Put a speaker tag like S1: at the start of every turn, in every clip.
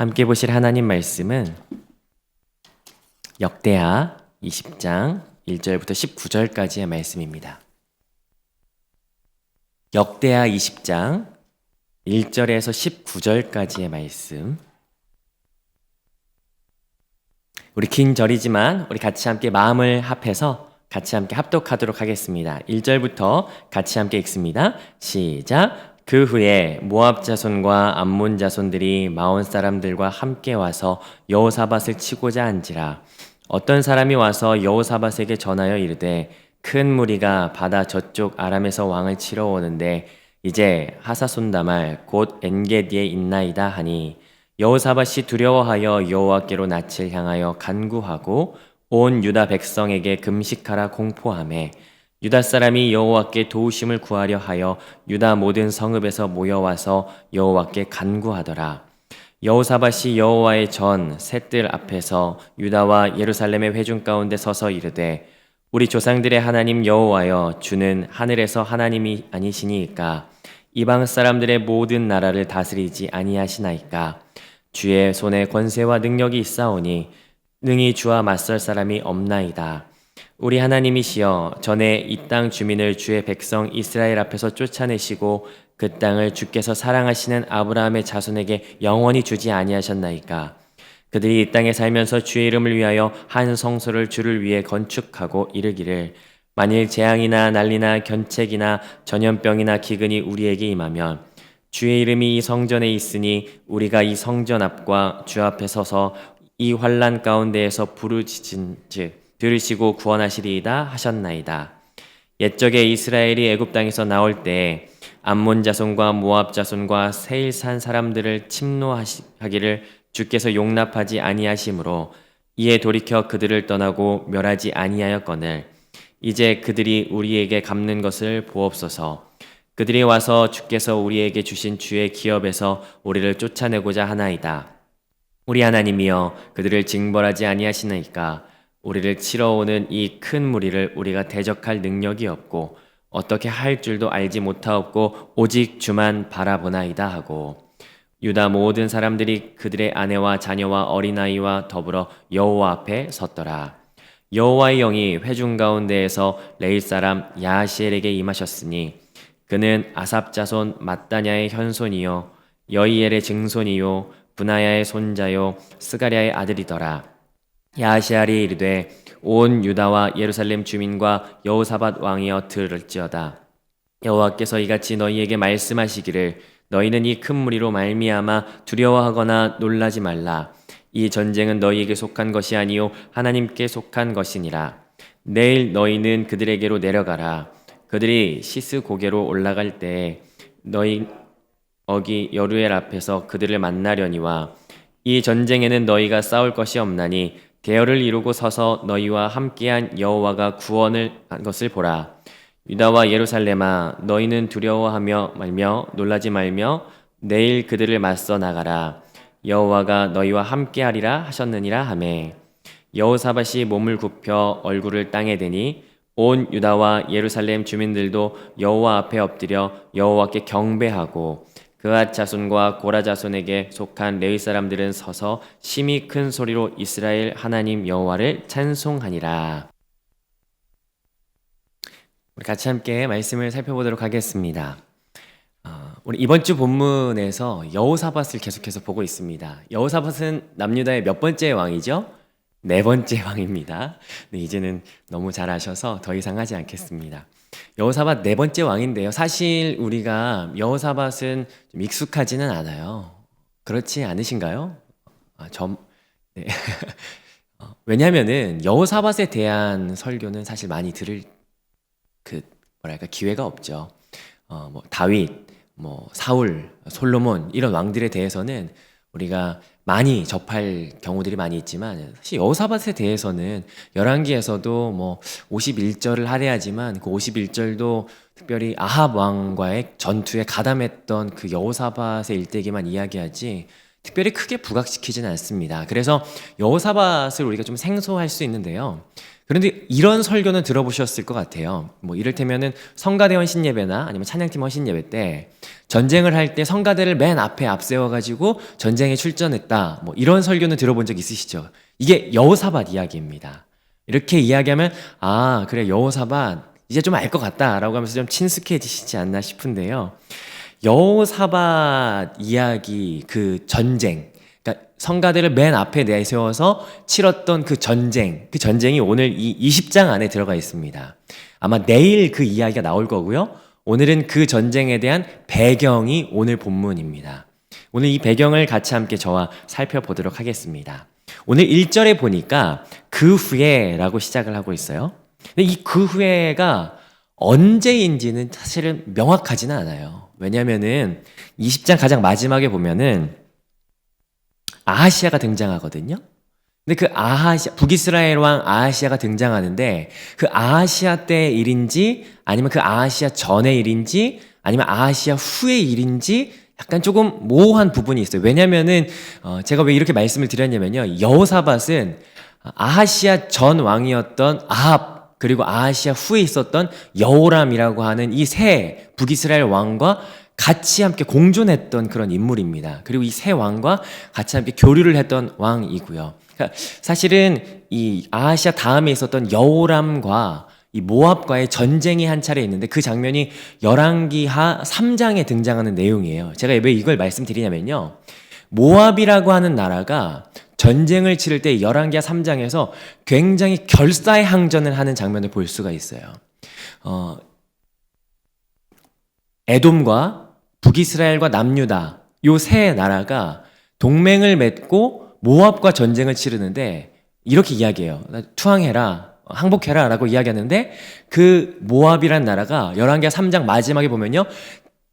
S1: 함께 보실 하나님 말씀은 역대하 20장 1절부터 19절까지의 말씀입니다. 역대하 20장 1절에서 19절까지의 말씀. 우리 긴 절이지만 우리 같이 함께 마음을 합해서 같이 함께 합독하도록 하겠습니다. 1절부터 같이 함께 읽습니다. 시작. 그 후에 모압 자손과 암몬 자손들이 마온 사람들과 함께 와서 여호사밧을 치고자 한지라. 어떤 사람이 와서 여호사밧에게 전하여 이르되 큰 무리가 바다 저쪽 아람에서 왕을 치러 오는데 이제 하사손다말 곧 엔게디에 있나이다 하니 여호사밧이 두려워하여 여호와께로 낯을 향하여 간구하고 온 유다 백성에게 금식하라 공포하매 유다 사람이 여호와께 도우심을 구하려 하여 유다 모든 성읍에서 모여와서 여호와께 간구하더라. 여호사밧이 여호와의 전 셋들 앞에서 유다와 예루살렘의 회중 가운데 서서 이르되 우리 조상들의 하나님 여호와여 주는 하늘에서 하나님이 아니시니이까 이방 사람들의 모든 나라를 다스리지 아니하시나이까 주의 손에 권세와 능력이 있사오니 능히 주와 맞설 사람이 없나이다. 우리 하나님이시여 전에 이 땅 주민을 주의 백성 이스라엘 앞에서 쫓아내시고 그 땅을 주께서 사랑하시는 아브라함의 자손에게 영원히 주지 아니하셨나이까. 그들이 이 땅에 살면서 주의 이름을 위하여 한 성소를 주를 위해 건축하고 이르기를 만일 재앙이나 난리나 견책이나 전염병이나 기근이 우리에게 임하면 주의 이름이 이 성전에 있으니 우리가 이 성전 앞과 주 앞에 서서 이 환난 가운데에서 부르짖은즉 들으시고 구원하시리이다 하셨나이다. 옛적에 이스라엘이 애굽 땅에서 나올 때에 암몬 자손과 모압 자손과 세일산 사람들을 침노하기를 주께서 용납하지 아니하심으로 이에 돌이켜 그들을 떠나고 멸하지 아니하였거늘 이제 그들이 우리에게 갚는 것을 보옵소서. 그들이 와서 주께서 우리에게 주신 주의 기업에서 우리를 쫓아내고자 하나이다. 우리 하나님이여 그들을 징벌하지 아니하시나이까. 우리를 치러 오는 이 큰 무리를 우리가 대적할 능력이 없고 어떻게 할 줄도 알지 못하옵고 오직 주만 바라보나이다 하고 유다 모든 사람들이 그들의 아내와 자녀와 어린아이와 더불어 여호와 앞에 섰더라. 여호와의 영이 회중 가운데에서 레위 사람 야하시엘에게 임하셨으니 그는 아삽 자손 mat다냐의 현손이요 여이엘의 증손이요 분하야의 손자요 스가랴의 아들이더라. 야하시엘이 이르되 온 유다와 예루살렘 주민과 여호사밧 왕이여 들을지어다. 여호와께서 이같이 너희에게 말씀하시기를 너희는 이 큰 무리로 말미암아 두려워하거나 놀라지 말라. 이 전쟁은 너희에게 속한 것이 아니요 하나님께 속한 것이니라. 내일 너희는 그들에게로 내려가라. 그들이 시스 고개로 올라갈 때에 너희 어기 여루엘 앞에서 그들을 만나려니와 이 전쟁에는 너희가 싸울 것이 없나니 대열을 이루고 서서 너희와 함께한 여호와가 구원을 한 것을 보라. 유다와 예루살렘아 너희는 두려워하며 말며 놀라지 말며 내일 그들을 맞서 나가라. 여호와가 너희와 함께하리라 하셨느니라 하매 여호사밧이 몸을 굽혀 얼굴을 땅에 대니 온 유다와 예루살렘 주민들도 여호와 앞에 엎드려 여호와께 경배하고 그앗 자손과 고라 자손에게 속한 레위 사람들은 서서 심히 큰 소리로 이스라엘 하나님 여호와를 찬송하니라. 우리 같이 함께 말씀을 살펴보도록 하겠습니다. 우리 이번 주 본문에서 여호사밧을 계속해서 보고 있습니다. 여호사밧은 남유다의 몇 번째 왕이죠? 네 번째 왕입니다. 네, 이제는 너무 잘 아셔서 더 이상 하지 않겠습니다. 여호사밧 네 번째 왕인데요. 사실 우리가 여호사밧은 좀 익숙하지는 않아요. 그렇지 않으신가요? 네. 왜냐하면은 여호사밧에 대한 설교는 사실 많이 들을 기회가 없죠. 다윗, 사울, 솔로몬 이런 왕들에 대해서는 우리가 많이 접할 경우들이 많이 있지만 사실 여호사밧에 대해서는 열왕기에서도 51절을 할애하지만 그 51절도 특별히 아합 왕과의 전투에 가담했던 그 여호사밧의 일대기만 이야기하지 특별히 크게 부각시키지는 않습니다. 그래서 여호사밧을 우리가 좀 생소할 수 있는데요. 그런데 이런 설교는 들어보셨을 것 같아요. 뭐 이를테면은 성가대 헌신 예배나 아니면 찬양팀 헌신 예배 때 전쟁을 할 때 성가대를 맨 앞에 앞세워가지고 전쟁에 출전했다. 뭐 이런 설교는 들어본 적 있으시죠? 이게 여호사밧 이야기입니다. 이렇게 이야기하면 아 그래 여호사밧 이제 좀 알 것 같다라고 하면서 좀 친숙해지시지 않나 싶은데요. 여호사밧 이야기 그 전쟁, 그러니까 성가대를 맨 앞에 내세워서 치렀던 그 전쟁이 오늘 이 20장 안에 들어가 있습니다. 아마 내일 그 이야기가 나올 거고요. 오늘은 그 전쟁에 대한 배경이 오늘 본문입니다. 오늘 이 배경을 같이 함께 저와 살펴보도록 하겠습니다. 오늘 1절에 보니까 그 후에라고 시작을 하고 있어요. 근데 이 그 후에가 언제인지는 사실은 명확하지는 않아요. 왜냐면은 20장 가장 마지막에 보면은 아하시아가 등장하거든요. 근데 그 북이스라엘 왕 아하시아가 등장하는데 그 아하시아 때의 일인지 아니면 그 아하시아 전의 일인지 아니면 아하시아 후의 일인지 약간 조금 모호한 부분이 있어요. 왜냐면은 제가 왜 이렇게 말씀을 드렸냐면요. 여호사밧은 아하시아 전 왕이었던 아합 그리고 아하시아 후에 있었던 여호람이라고 하는 이 세 북이스라엘 왕과 같이 함께 공존했던 그런 인물입니다. 그리고 이 세 왕과 같이 함께 교류를 했던 왕이고요. 그러니까 사실은 이 아하시아 다음에 있었던 여호람과 이 모압과의 전쟁이 한 차례 있는데 그 장면이 열왕기하 3장에 등장하는 내용이에요. 제가 왜 이걸 말씀드리냐면요. 모압이라고 하는 나라가 전쟁을 치를 때 열왕기하 3장에서 굉장히 결사항전을 하는 장면을 볼 수가 있어요. 에돔과 북이스라엘과 남유다 요 세 나라가 동맹을 맺고 모압과 전쟁을 치르는데 이렇게 이야기해요. 투항해라, 항복해라 라고 이야기하는데 그 모압이란 나라가 열왕기하 3장 마지막에 보면요.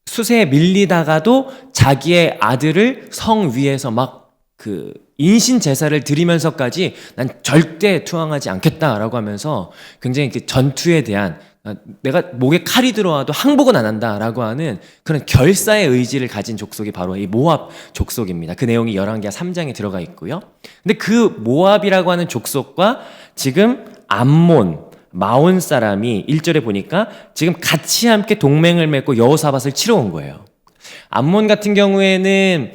S1: 수세에 밀리다가도 자기의 아들을 성 위에서 막 그 인신 제사를 드리면서까지 난 절대 투항하지 않겠다라고 하면서 굉장히 그 전투에 대한 내가 목에 칼이 들어와도 항복은 안 한다라고 하는 그런 결사의 의지를 가진 족속이 바로 이 모압 족속입니다. 그 내용이 열왕기하 3장에 들어가 있고요. 근데 그 모압이라고 하는 족속과 지금 암몬 마온 사람이 1절에 보니까 지금 같이 함께 동맹을 맺고 여호사밧을 치러 온 거예요. 암몬 같은 경우에는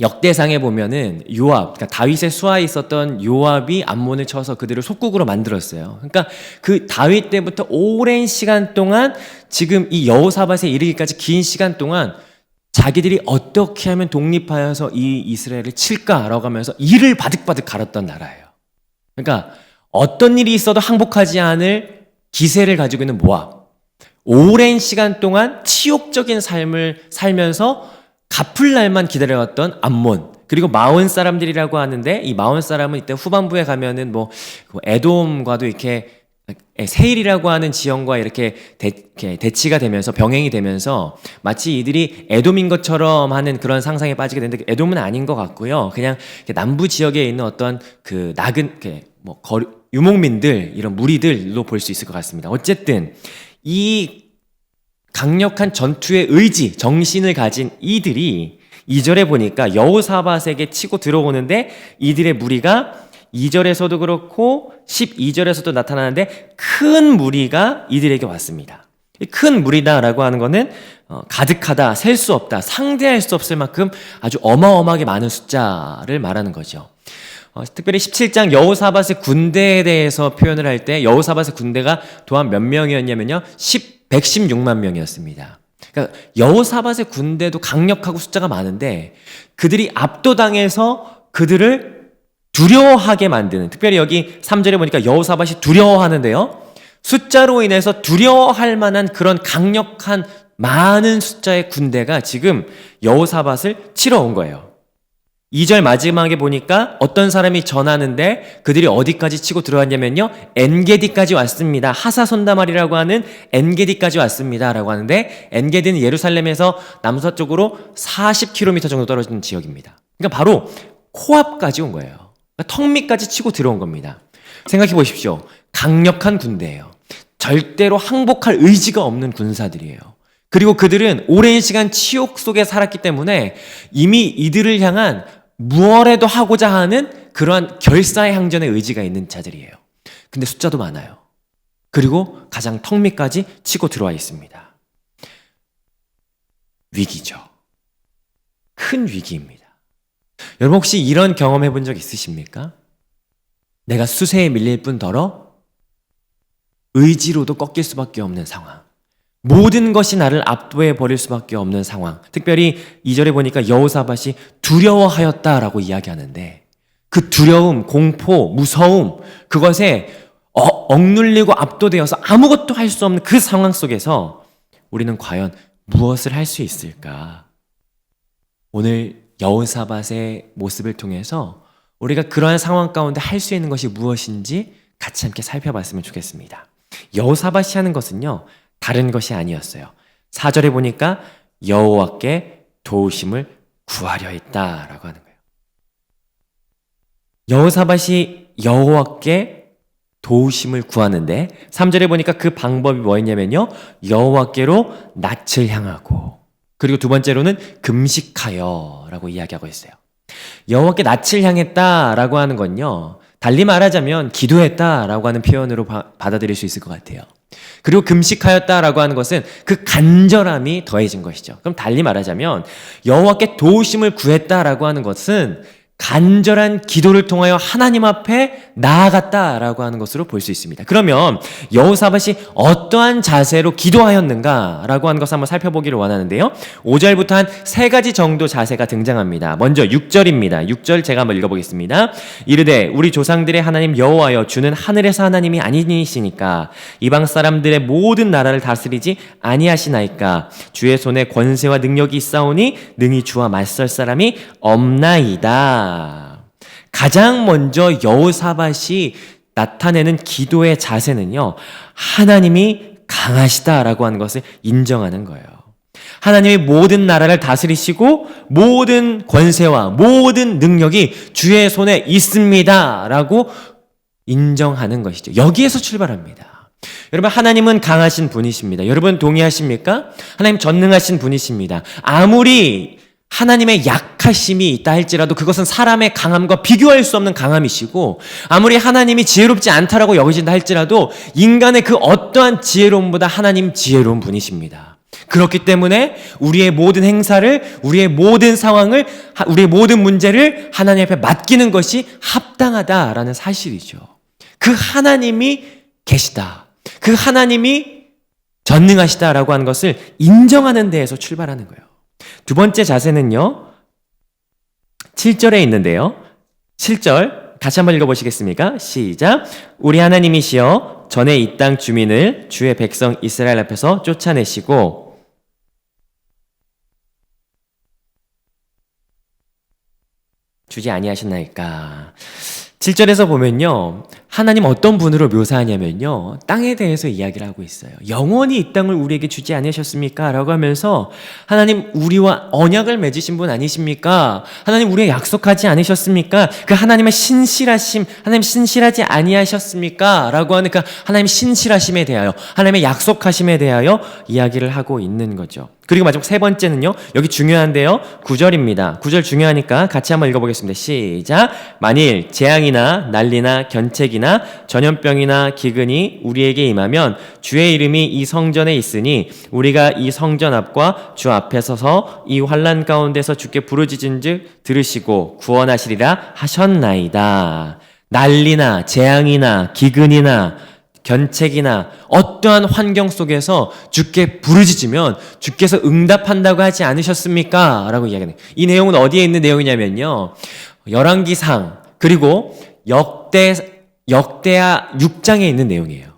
S1: 역대상에 보면은 요압, 그러니까 다윗의 수하에 있었던 요압이 암몬을 쳐서 그들을 속국으로 만들었어요. 그러니까 그 다윗 때부터 오랜 시간 동안 지금 이 여호사밧에 이르기까지 긴 시간 동안 자기들이 어떻게 하면 독립하여서 이 이스라엘을 칠까라고 하면서 이를 바득바득 갈았던 나라예요. 그러니까 어떤 일이 있어도 항복하지 않을 기세를 가지고 있는 모압. 오랜 시간 동안 치욕적인 삶을 살면서 갚을 날만 기다려왔던 암몬. 그리고 마온 사람들이라고 하는데 이 마온 사람은 이때 후반부에 가면은 뭐 에돔과도 이렇게 세일이라고 하는 지형과 이렇게 대치가 되면서 병행이 되면서 마치 이들이 에돔인 것처럼 하는 그런 상상에 빠지게 되는데 에돔은 아닌 것 같고요. 그냥 남부 지역에 있는 어떤 그 유목민들 이런 무리들로 볼 수 있을 것 같습니다. 어쨌든 이 강력한 전투의 의지, 정신을 가진 이들이 2절에 보니까 여호사밧에게 치고 들어오는데 이들의 무리가 2절에서도 그렇고 12절에서도 나타나는데 큰 무리가 이들에게 왔습니다. 큰 무리다라고 하는 거는 가득하다, 셀 수 없다, 상대할 수 없을 만큼 아주 어마어마하게 많은 숫자를 말하는 거죠. 특별히 17장 여호사밧의 군대에 대해서 표현을 할 때 여호사밧의 군대가 또한 몇 명이었냐면요. 116만 명이었습니다. 그러니까 여호사밧의 군대도 강력하고 숫자가 많은데 그들이 압도당해서 그들을 두려워하게 만드는, 특별히 여기 3절에 보니까 여호사밧이 두려워하는데요. 숫자로 인해서 두려워할 만한 그런 강력한 많은 숫자의 군대가 지금 여호사밧을 치러 온 거예요. 2절 마지막에 보니까 어떤 사람이 전하는데 그들이 어디까지 치고 들어왔냐면요. 엔게디까지 왔습니다. 하사손다말이라고 하는 엔게디까지 왔습니다. 라고 하는데 엔게디는 예루살렘에서 남서쪽으로 40km 정도 떨어지는 지역입니다. 그러니까 바로 코앞까지 온 거예요. 그러니까 턱 밑까지 치고 들어온 겁니다. 생각해 보십시오. 강력한 군대예요. 절대로 항복할 의지가 없는 군사들이에요. 그리고 그들은 오랜 시간 치욕 속에 살았기 때문에 이미 이들을 향한 무엇이라도 하고자 하는 그러한 결사항전의 의지가 있는 자들이에요. 근데 숫자도 많아요. 그리고 가장 턱 밑까지 치고 들어와 있습니다. 위기죠. 큰 위기입니다. 여러분 혹시 이런 경험 해본 적 있으십니까? 내가 수세에 밀릴 뿐더러 의지로도 꺾일 수밖에 없는 상황. 모든 것이 나를 압도해 버릴 수밖에 없는 상황. 특별히 2절에 보니까 여호사밧이 두려워하였다라고 이야기하는데 그 두려움, 공포, 무서움, 그것에 억눌리고 압도되어서 아무것도 할 수 없는 그 상황 속에서 우리는 과연 무엇을 할 수 있을까? 오늘 여호사밧의 모습을 통해서 우리가 그러한 상황 가운데 할 수 있는 것이 무엇인지 같이 함께 살펴봤으면 좋겠습니다. 여호사밧이 하는 것은요, 다른 것이 아니었어요. 4절에 보니까 여호와께 도우심을 구하려 했다라고 하는 거예요. 여호사밧이 여호와께 도우심을 구하는데 3절에 보니까 그 방법이 뭐였냐면요, 여호와께로 낯을 향하고, 그리고 두 번째로는 금식하여 라고 이야기하고 있어요. 여호와께 낯을 향했다라고 하는 건요, 달리 말하자면 기도했다라고 하는 표현으로 받아들일 수 있을 것 같아요. 그리고 금식하였다라고 하는 것은 그 간절함이 더해진 것이죠. 그럼 달리 말하자면 여호와께 도우심을 구했다라고 하는 것은 간절한 기도를 통하여 하나님 앞에 나아갔다라고 하는 것으로 볼 수 있습니다. 그러면 여호사밧이 어떠한 자세로 기도하였는가라고 하는 것을 한번 살펴보기를 원하는데요. 5절부터 한 3가지 정도 자세가 등장합니다. 먼저 6절입니다. 6절 제가 한번 읽어보겠습니다. 이르되 우리 조상들의 하나님 여호와여, 주는 하늘에서 하나님이 아니시니까 이방 사람들의 모든 나라를 다스리지 아니하시나이까. 주의 손에 권세와 능력이 있사오니 능히 주와 맞설 사람이 없나이다. 가장 먼저 여호사밧이 나타내는 기도의 자세는요, 하나님이 강하시다라고 하는 것을 인정하는 거예요. 하나님이 모든 나라를 다스리시고 모든 권세와 모든 능력이 주의 손에 있습니다라고 인정하는 것이죠. 여기에서 출발합니다. 여러분, 하나님은 강하신 분이십니다. 여러분 동의하십니까? 하나님 전능하신 분이십니다. 아무리 하나님의 약하심이 있다 할지라도 그것은 사람의 강함과 비교할 수 없는 강함이시고, 아무리 하나님이 지혜롭지 않다라고 여기진다 할지라도 인간의 그 어떠한 지혜로움보다 하나님 지혜로운 분이십니다. 그렇기 때문에 우리의 모든 행사를, 우리의 모든 상황을, 우리의 모든 문제를 하나님 앞에 맡기는 것이 합당하다라는 사실이죠. 그 하나님이 계시다, 그 하나님이 전능하시다라고 하는 것을 인정하는 데에서 출발하는 거예요. 두 번째 자세는요, 7절에 있는데요. 7절 다시 한번 읽어보시겠습니까? 시작. 우리 하나님이시여, 전에 이 땅 주민을 주의 백성 이스라엘 앞에서 쫓아내시고 주지 아니하셨나이까. 7절에서 보면요, 하나님 어떤 분으로 묘사하냐면요, 땅에 대해서 이야기를 하고 있어요. 영원히 이 땅을 우리에게 주지 않으셨습니까? 라고 하면서 하나님 우리와 언약을 맺으신 분 아니십니까? 하나님 우리에게 약속하지 않으셨습니까? 그 하나님의 신실하심, 하나님 신실하지 아니하셨습니까? 라고 하는 그 하나님의 신실하심에 대하여, 하나님의 약속하심에 대하여 이야기를 하고 있는 거죠. 그리고 마지막 세 번째는요, 여기 중요한데요, 9절입니다. 9절 중요하니까 같이 한번 읽어보겠습니다. 시작. 만일 재앙이나 난리나 견책이나 전염병이나 기근이 우리에게 임하면 주의 이름이 이 성전에 있으니 우리가 이 성전 앞과 주 앞에 서서 이 환난 가운데서 주께 부르짖은즉 들으시고 구원하시리라 하셨나이다. 난리나 재앙이나 기근이나 견책이나 어떠한 환경 속에서 주께 부르짖으면 주께서 응답한다고 하지 않으셨습니까? 라고 이야기해요. 이 내용은 어디에 있는 내용이냐면요, 열왕기상 그리고 역대하 6장에 있는 내용이에요.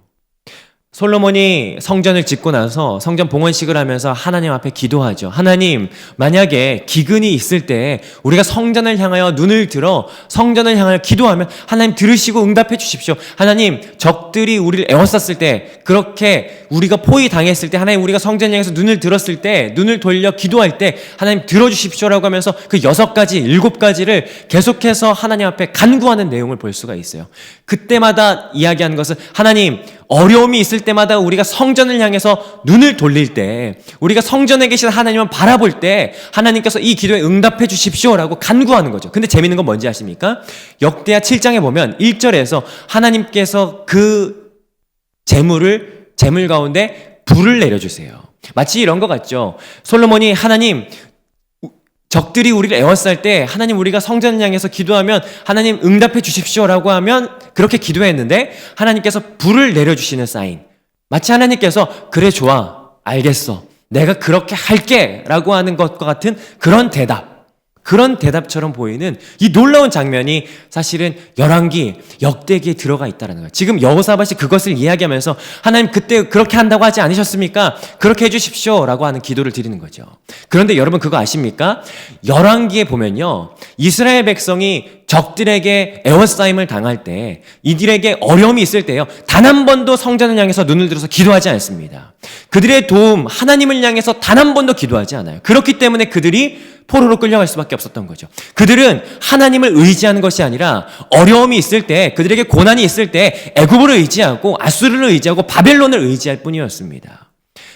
S1: 솔로몬이 성전을 짓고 나서 성전 봉헌식을 하면서 하나님 앞에 기도하죠. 하나님, 만약에 기근이 있을 때 우리가 성전을 향하여 눈을 들어 성전을 향하여 기도하면 하나님 들으시고 응답해 주십시오. 하나님, 적들이 우리를 에워쌌을 때, 그렇게 우리가 포위 당했을 때, 하나님 우리가 성전 향해서 눈을 들었을 때, 눈을 돌려 기도할 때 하나님 들어주십시오라고 하면서 그 6가지, 7가지를 계속해서 하나님 앞에 간구하는 내용을 볼 수가 있어요. 그때마다 이야기하는 것은 하나님, 어려움이 있을 때마다 우리가 성전을 향해서 눈을 돌릴 때, 우리가 성전에 계신 하나님을 바라볼 때 하나님께서 이 기도에 응답해 주십시오라고 간구하는 거죠. 근데 재밌는 건 뭔지 아십니까? 역대하 7장에 보면 1절에서 하나님께서 그 재물 가운데 불을 내려주세요. 마치 이런 것 같죠. 솔로몬이 하나님, 적들이 우리를 에워쌀 때 하나님 우리가 성전을 향해서 기도하면 하나님 응답해 주십시오라고 하면 그렇게 기도했는데 하나님께서 불을 내려주시는 사인. 마치 하나님께서 그래 좋아 알겠어 내가 그렇게 할게 라고 하는 것과 같은 그런 대답처럼 보이는 이 놀라운 장면이 사실은 열왕기, 역대기에 들어가 있다는 거예요. 지금 여호사밧이 그것을 이야기하면서 하나님 그때 그렇게 한다고 하지 않으셨습니까? 그렇게 해주십시오 라고 하는 기도를 드리는 거죠. 그런데 여러분 그거 아십니까? 열왕기에 보면요, 이스라엘 백성이 적들에게 에워싸임을 당할 때, 이들에게 어려움이 있을 때요, 단 한 번도 성전을 향해서 눈을 들어서 기도하지 않습니다. 그들의 도움, 하나님을 향해서 단 한 번도 기도하지 않아요. 그렇기 때문에 그들이 포로로 끌려갈 수밖에 없었던 거죠. 그들은 하나님을 의지하는 것이 아니라 어려움이 있을 때, 그들에게 고난이 있을 때 애굽을 의지하고 아수르를 의지하고 바벨론을 의지할 뿐이었습니다.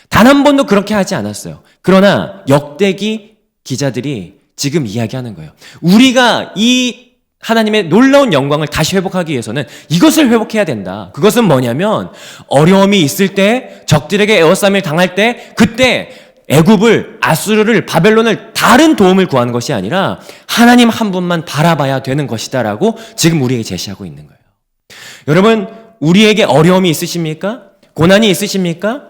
S1: 단 한 번도 그렇게 하지 않았어요. 그러나 역대기 기자들이 지금 이야기하는 거예요. 우리가 이 하나님의 놀라운 영광을 다시 회복하기 위해서는 이것을 회복해야 된다. 그것은 뭐냐면 어려움이 있을 때, 적들에게 에워싸임을 당할 때, 그때 애굽을, 아수르를, 바벨론을 다른 도움을 구하는 것이 아니라 하나님 한 분만 바라봐야 되는 것이다라고 지금 우리에게 제시하고 있는 거예요. 여러분, 우리에게 어려움이 있으십니까? 고난이 있으십니까?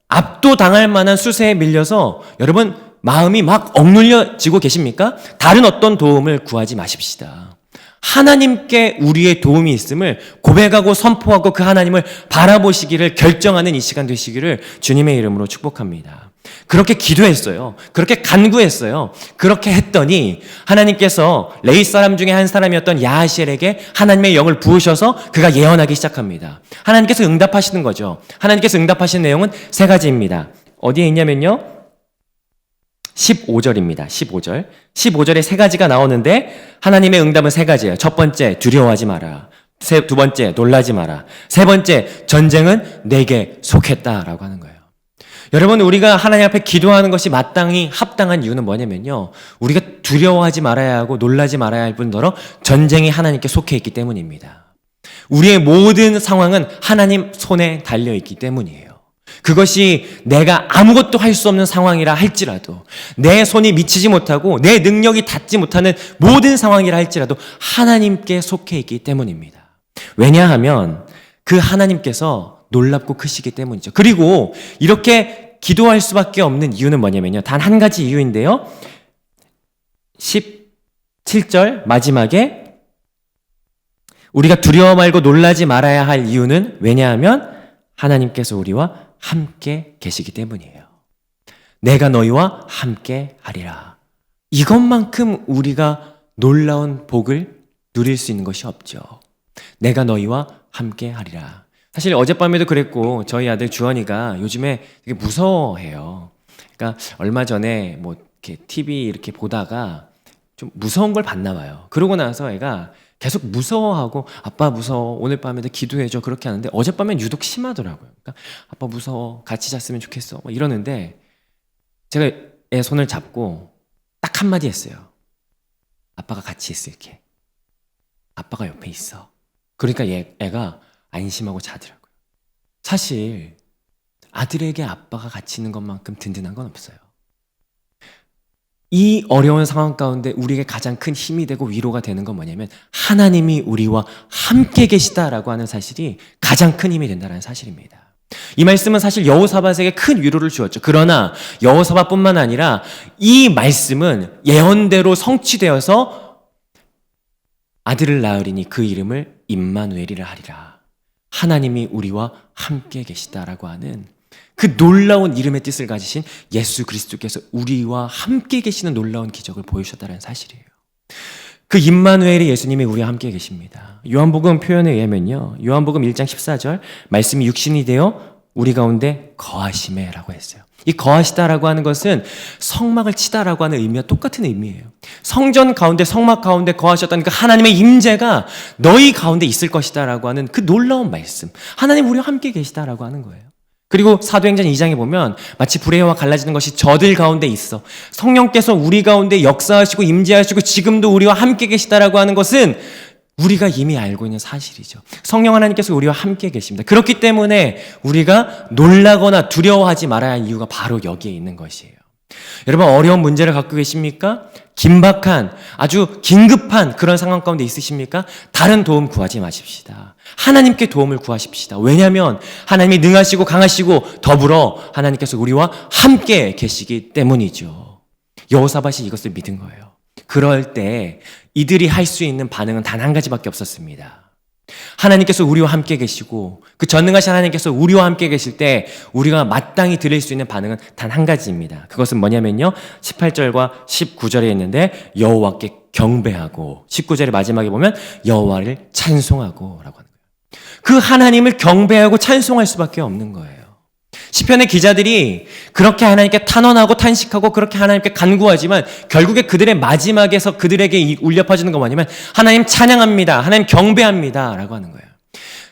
S1: 압도당할 만한 수세에 밀려서 여러분 마음이 막 억눌려지고 계십니까? 다른 어떤 도움을 구하지 마십시다. 하나님께 우리의 도움이 있음을 고백하고 선포하고 그 하나님을 바라보시기를 결정하는 이 시간 되시기를 주님의 이름으로 축복합니다. 그렇게 기도했어요. 그렇게 간구했어요. 그렇게 했더니 하나님께서 레위 사람 중에 한 사람이었던 야하시엘에게 하나님의 영을 부으셔서 그가 예언하기 시작합니다. 하나님께서 응답하시는 거죠. 하나님께서 응답하시는 내용은 세 가지입니다. 어디에 있냐면요, 15절입니다. 15절. 15절에 세 가지가 나오는데 하나님의 응답은 세 가지예요. 첫 번째, 두려워하지 마라. 두 번째, 놀라지 마라. 세 번째, 전쟁은 내게 속했다라고 하는 거예요. 여러분, 우리가 하나님 앞에 기도하는 것이 마땅히 합당한 이유는 뭐냐면요, 우리가 두려워하지 말아야 하고 놀라지 말아야 할 뿐더러 전쟁이 하나님께 속해 있기 때문입니다. 우리의 모든 상황은 하나님 손에 달려있기 때문이에요. 그것이 내가 아무것도 할 수 없는 상황이라 할지라도, 내 손이 미치지 못하고 내 능력이 닿지 못하는 모든 상황이라 할지라도 하나님께 속해 있기 때문입니다. 왜냐하면 그 하나님께서 놀랍고 크시기 때문이죠. 그리고 이렇게 기도할 수밖에 없는 이유는 뭐냐면요, 단 한 가지 이유인데요, 17절 마지막에 우리가 두려워 말고 놀라지 말아야 할 이유는 왜냐하면 하나님께서 우리와 함께 계시기 때문이에요. 내가 너희와 함께 하리라. 이것만큼 우리가 놀라운 복을 누릴 수 있는 것이 없죠. 내가 너희와 함께 하리라. 사실 어젯밤에도 그랬고 저희 아들 주원이가 요즘에 되게 무서워해요. 그러니까 얼마 전에 뭐 이렇게 TV 이렇게 보다가 좀 무서운 걸 봤나 봐요. 그러고 나서 애가 계속 무서워하고 아빠 무서워 오늘 밤에도 기도해줘 그렇게 하는데 어젯밤엔 유독 심하더라고요. 그러니까 아빠 무서워 같이 잤으면 좋겠어 뭐 이러는데 제가 애 손을 잡고 딱 한마디 했어요. 아빠가 같이 있을게. 아빠가 옆에 있어. 그러니까 애가 안심하고 자더라고요. 사실 아들에게 아빠가 같이 있는 것만큼 든든한 건 없어요. 이 어려운 상황 가운데 우리에게 가장 큰 힘이 되고 위로가 되는 건 뭐냐면 하나님이 우리와 함께 계시다라고 하는 사실이 가장 큰 힘이 된다는 사실입니다. 이 말씀은 사실 여호사밧에게 큰 위로를 주었죠. 그러나 여호사밧뿐만 아니라 이 말씀은 예언대로 성취되어서 아들을 낳으리니 그 이름을 임마누엘이라 하리라. 하나님이 우리와 함께 계시다라고 하는 그 놀라운 이름의 뜻을 가지신 예수 그리스도께서 우리와 함께 계시는 놀라운 기적을 보여주셨다는 사실이에요. 그 임마누엘이 예수님이 우리와 함께 계십니다. 요한복음 표현에 의하면요, 요한복음 1장 14절 말씀이 육신이 되어 우리 가운데 거하시매라고 했어요. 이 거하시다라고 하는 것은 성막을 치다라고 하는 의미와 똑같은 의미예요. 성전 가운데 성막 가운데 거하셨다는 그 하나님의 임재가 너희 가운데 있을 것이다라고 하는 그 놀라운 말씀. 하나님 우리와 함께 계시다라고 하는 거예요. 그리고 사도행전 2장에 보면 마치 불의 해와 갈라지는 것이 저들 가운데 있어. 성령께서 우리 가운데 역사하시고 임재하시고 지금도 우리와 함께 계시다라고 하는 것은 우리가 이미 알고 있는 사실이죠. 성령 하나님께서 우리와 함께 계십니다. 그렇기 때문에 우리가 놀라거나 두려워하지 말아야 할 이유가 바로 여기에 있는 것이에요. 여러분 어려운 문제를 갖고 계십니까? 긴박한 아주 긴급한 그런 상황 가운데 있으십니까? 다른 도움 구하지 마십시다. 하나님께 도움을 구하십시다. 왜냐하면 하나님이 능하시고 강하시고 더불어 하나님께서 우리와 함께 계시기 때문이죠. 여호사밧이 이것을 믿은 거예요. 그럴 때 이들이 할 수 있는 반응은 단 한 가지밖에 없었습니다. 하나님께서 우리와 함께 계시고 그 전능하신 하나님께서 우리와 함께 계실 때 우리가 마땅히 드릴 수 있는 반응은 단 한 가지입니다. 그것은 뭐냐면요 18절과 19절에 있는데 여호와께 경배하고 19절의 마지막에 보면 여호와를 찬송하고 라고 하는 거예요. 그 하나님을 경배하고 찬송할 수밖에 없는 거예요. 시편의 기자들이 그렇게 하나님께 탄원하고 탄식하고 그렇게 하나님께 간구하지만 결국에 그들의 마지막에서 그들에게 울려 퍼지는 건 뭐냐면 하나님 찬양합니다. 하나님 경배합니다. 라고 하는 거예요.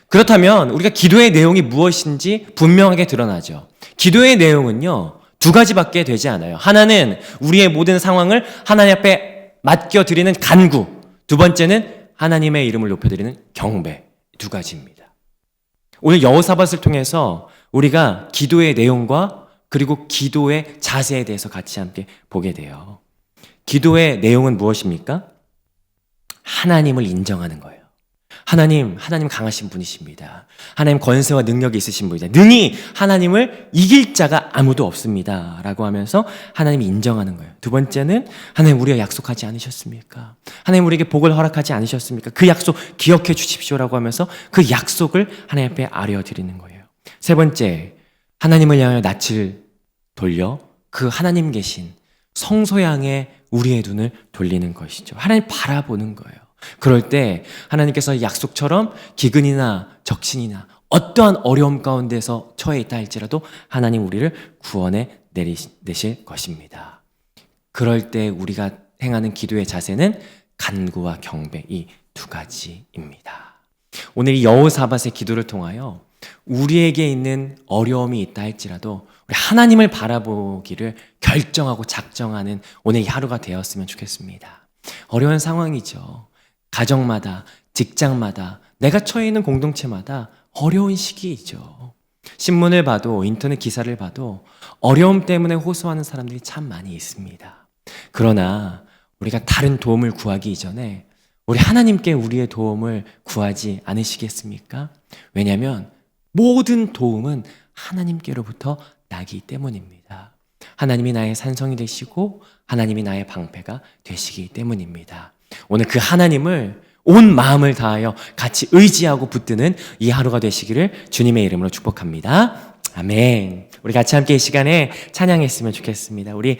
S1: 그렇다면 우리가 기도의 내용이 무엇인지 분명하게 드러나죠. 기도의 내용은요. 두 가지밖에 되지 않아요. 하나는 우리의 모든 상황을 하나님 앞에 맡겨드리는 간구. 두 번째는 하나님의 이름을 높여드리는 경배. 두 가지입니다. 오늘 여호사밧을 통해서 우리가 기도의 내용과 그리고 기도의 자세에 대해서 같이 함께 보게 돼요. 기도의 내용은 무엇입니까? 하나님을 인정하는 거예요. 하나님 강하신 분이십니다. 하나님 권세와 능력이 있으신 분이다. 능히 하나님을 이길 자가 아무도 없습니다. 라고 하면서 하나님이 인정하는 거예요. 두 번째는 하나님 우리가 약속하지 않으셨습니까? 하나님 우리에게 복을 허락하지 않으셨습니까? 그 약속 기억해 주십시오라고 하면서 그 약속을 하나님 앞에 아뢰어드리는 거예요. 세 번째, 하나님을 향하여 낯을 돌려 그 하나님 계신 성소 향해 우리의 눈을 돌리는 것이죠. 하나님 바라보는 거예요. 그럴 때 하나님께서 약속처럼 기근이나 적신이나 어떠한 어려움 가운데서 처해 있다 할지라도 하나님 우리를 구원해 내실 것입니다. 그럴 때 우리가 행하는 기도의 자세는 간구와 경배 이 두 가지입니다. 오늘 이 여호사밧의 기도를 통하여 우리에게 있는 어려움이 있다 할지라도 우리 하나님을 바라보기를 결정하고 작정하는 오늘 이 하루가 되었으면 좋겠습니다. 어려운 상황이죠. 가정마다, 직장마다, 내가 처해 있는 공동체마다 어려운 시기이죠. 신문을 봐도 인터넷 기사를 봐도 어려움 때문에 호소하는 사람들이 참 많이 있습니다. 그러나 우리가 다른 도움을 구하기 이전에 우리 하나님께 우리의 도움을 구하지 않으시겠습니까? 왜냐하면 모든 도움은 하나님께로부터 나기 때문입니다. 하나님이 나의 산성이 되시고 하나님이 나의 방패가 되시기 때문입니다. 오늘 그 하나님을 온 마음을 다하여 같이 의지하고 붙드는 이 하루가 되시기를 주님의 이름으로 축복합니다. 아멘. 우리 같이 함께 이 시간에 찬양했으면 좋겠습니다. 우리